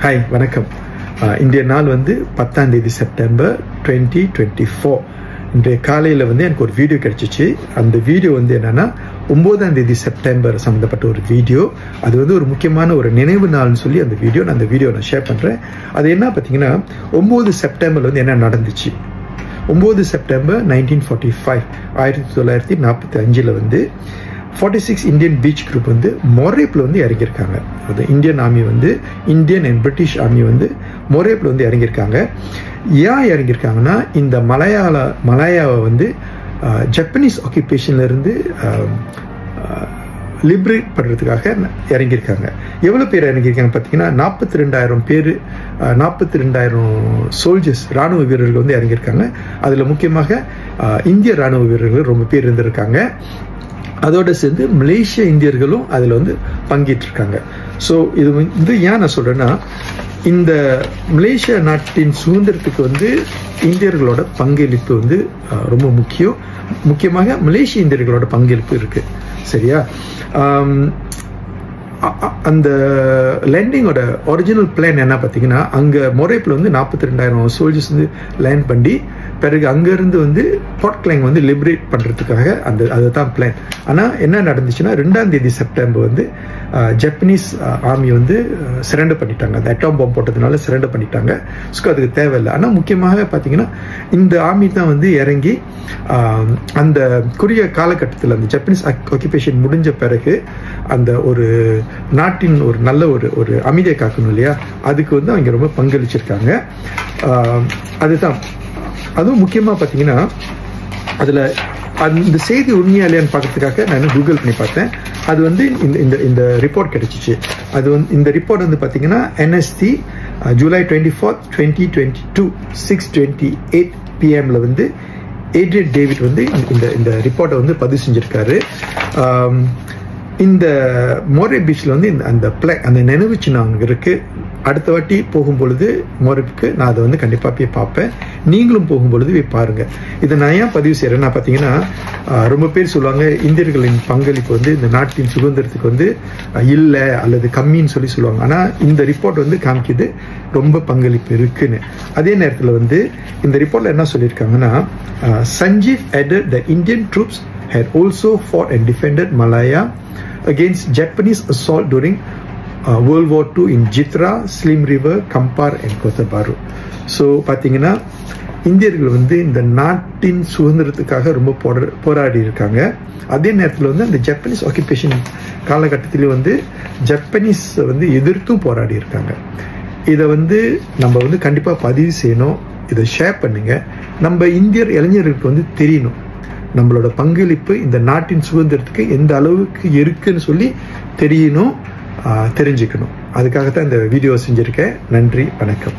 Hi வணக்கம். இந்திய நாள் வந்து 10ஆம் தேதி செப்டம்பர் 2024. இன்றைய காலையில் வந்து எனக்கு ஒரு வீடியோ கிடைச்சிச்சு. அந்த வீடியோ வந்து என்னன்னா 9ஆம் தேதி செப்டம்பர் சம்மந்தப்பட்ட ஒரு வீடியோ. அது வந்து ஒரு முக்கியமான ஒரு நினைவு நாள்னு சொல்லி அந்த வீடியோ நான் ஷேர் பண்ணுறேன். அது என்ன பார்த்தீங்கன்னா 9 செப்டம்பர் வந்து என்ன நடந்துச்சு. 9 செப்டம்பர் 1945 1945 வந்து 46 இந்தியன் பீச் குரூப் வந்து மொரேப்பில் வந்து இறங்கியிருக்காங்க. அது இந்தியன் ஆர்மி வந்து இந்தியன் அண்ட் பிரிட்டிஷ் ஆர்மி வந்து மொரேப்பில் வந்து இறங்கியிருக்காங்க. ஏன் இறங்கியிருக்காங்கன்னா இந்த மலாயாவை வந்து ஜப்பனீஸ் ஆக்குபேஷன்லேருந்து லிபரேட் பண்ணுறதுக்காக இறங்கியிருக்காங்க. எவ்வளோ பேர் இறங்கியிருக்காங்க பார்த்தீங்கன்னா 42,000 பேர், 42,000 சோல்ஜர்ஸ் இராணுவ வீரர்கள் வந்து இறங்கியிருக்காங்க. அதில் முக்கியமாக இந்திய இராணுவ வீரர்கள் ரொம்ப பேர் இருந்திருக்காங்க. அதோடு சேர்ந்து மலேசிய இந்தியர்களும் அதில் வந்து பங்கேற்றிருக்காங்க. ஸோ இது வந்து ஏன் நான் சொல்கிறேன்னா, இந்த மலேசியா நாட்டின் சுதந்திரத்துக்கு வந்து இந்தியர்களோட பங்களிப்பு வந்து ரொம்ப முக்கியமாக மலேசிய இந்தியர்களோட பங்களிப்பு இருக்குது. சரியா? அந்த லேண்டிங்கோட ஒரிஜினல் பிளான் என்ன பார்த்தீங்கன்னா, அங்கே மொரேப்பில் வந்து 42,000 சோல்ஜர்ஸ் வந்து லேண்ட் பண்ணி பிறகு அங்கேருந்து வந்து போர்ட் கிளாங் வந்து லிபரேட் பண்ணுறதுக்காக அதுதான் பிளான். ஆனால் என்ன நடந்துச்சுன்னா 2ஆம் தேதி செப்டம்பர் வந்து ஜப்பனீஸ் ஆர்மி வந்து சரண்டர் பண்ணிட்டாங்க. அந்த அட்டாம் பாம்பு போட்டதுனால சரண்டர் பண்ணிட்டாங்க. ஸோ அதுக்கு தேவையில்லை. ஆனால் முக்கியமாக பார்த்தீங்கன்னா இந்த ஆர்மி தான் வந்து இறங்கி அந்த குறுகிய காலகட்டத்தில் அந்த ஜப்பனீஸ் ஆக்குபேஷன் முடிஞ்ச பிறகு அந்த ஒரு நாட்டின் ஒரு நல்ல ஒரு அமைதியை காக்கணும் இல்லையா, அதுக்கு வந்து அவங்க ரொம்ப பங்களிச்சிருக்காங்க. அதுதான் அதுவும் முக்கியமாக பார்த்தீங்கன்னா அதில் அந்த செய்தி உண்மையா இல்லையான்னு பார்க்கறதுக்காக நான் கூகுள் பண்ணி பார்த்தேன். அது வந்து இந்த ரிப்போர்ட் கிடைச்சிச்சு. அது வந்து இந்த ரிப்போர்ட் வந்து பார்த்தீங்கன்னா NST July 24, 2022 6:28 PM வந்து ஏட்ரியன் டேவிட் வந்து இந்த ரிப்போர்ட்டை வந்து பதிவு செஞ்சிருக்காரு. இந்த மொரே பீச்சில் வந்து அந்த நினைவு சின்னம் அங்கே இருக்குது. அடுத்த வாட்டி போகும்பொழுது மொரேப்புக்கு நான் அதை வந்து கண்டிப்பாக போய் பார்ப்பேன். நீங்களும் போகும்பொழுது போய் பாருங்கள். இதை நான் ஏன் பதிவு செய்கிறேன்னா பார்த்தீங்கன்னா, ரொம்ப பேர் சொல்லுவாங்க இந்தியர்களின் பங்களிப்பு வந்து இந்த நாட்டின் சுதந்திரத்துக்கு வந்து இல்லை அல்லது கம்மின்னு சொல்லுவாங்க. ஆனால் இந்த ரிப்போர்ட் வந்து காமிக்குது ரொம்ப பங்களிப்பு இருக்குன்னு. அதே நேரத்தில் வந்து இந்த ரிப்போர்ட்டில் என்ன சொல்லியிருக்காங்கன்னா, Sanjeev added the Indian troops had also fought and defended Malaya against Japanese assault during World War II in Jitra, Slim River, Kampar and Kota Bharu. So பார்த்தீங்கன்னா இந்தியர்கள் வந்து இந்த நாட்டின் சுதந்திரத்துக்காக ரொம்ப போராடி இருக்காங்க. அதே நேரத்தில் வந்து அந்த ஜப்பனீஸ் ஆக்குபேஷன் காலகட்டத்திலே வந்து ஜப்பனீஸ் வந்து எதிர்த்தும் போராடி இருக்காங்க. இதை வந்து நம்ம வந்து கண்டிப்பாக பதிவு செய்யணும். இதை ஷேர் பண்ணுங்க. நம்ம இந்தியர் இளைஞர்களுக்கு வந்து தெரியணும் நம்மளோட பங்களிப்பு இந்த நாட்டின் சுதந்திரத்துக்கு எந்த அளவுக்கு இருக்குன்னு சொல்லி தெரிஞ்சுக்கணும். அதுக்காகத்தான் இந்த வீடியோ செஞ்சுருக்கேன். நன்றி, வணக்கம்.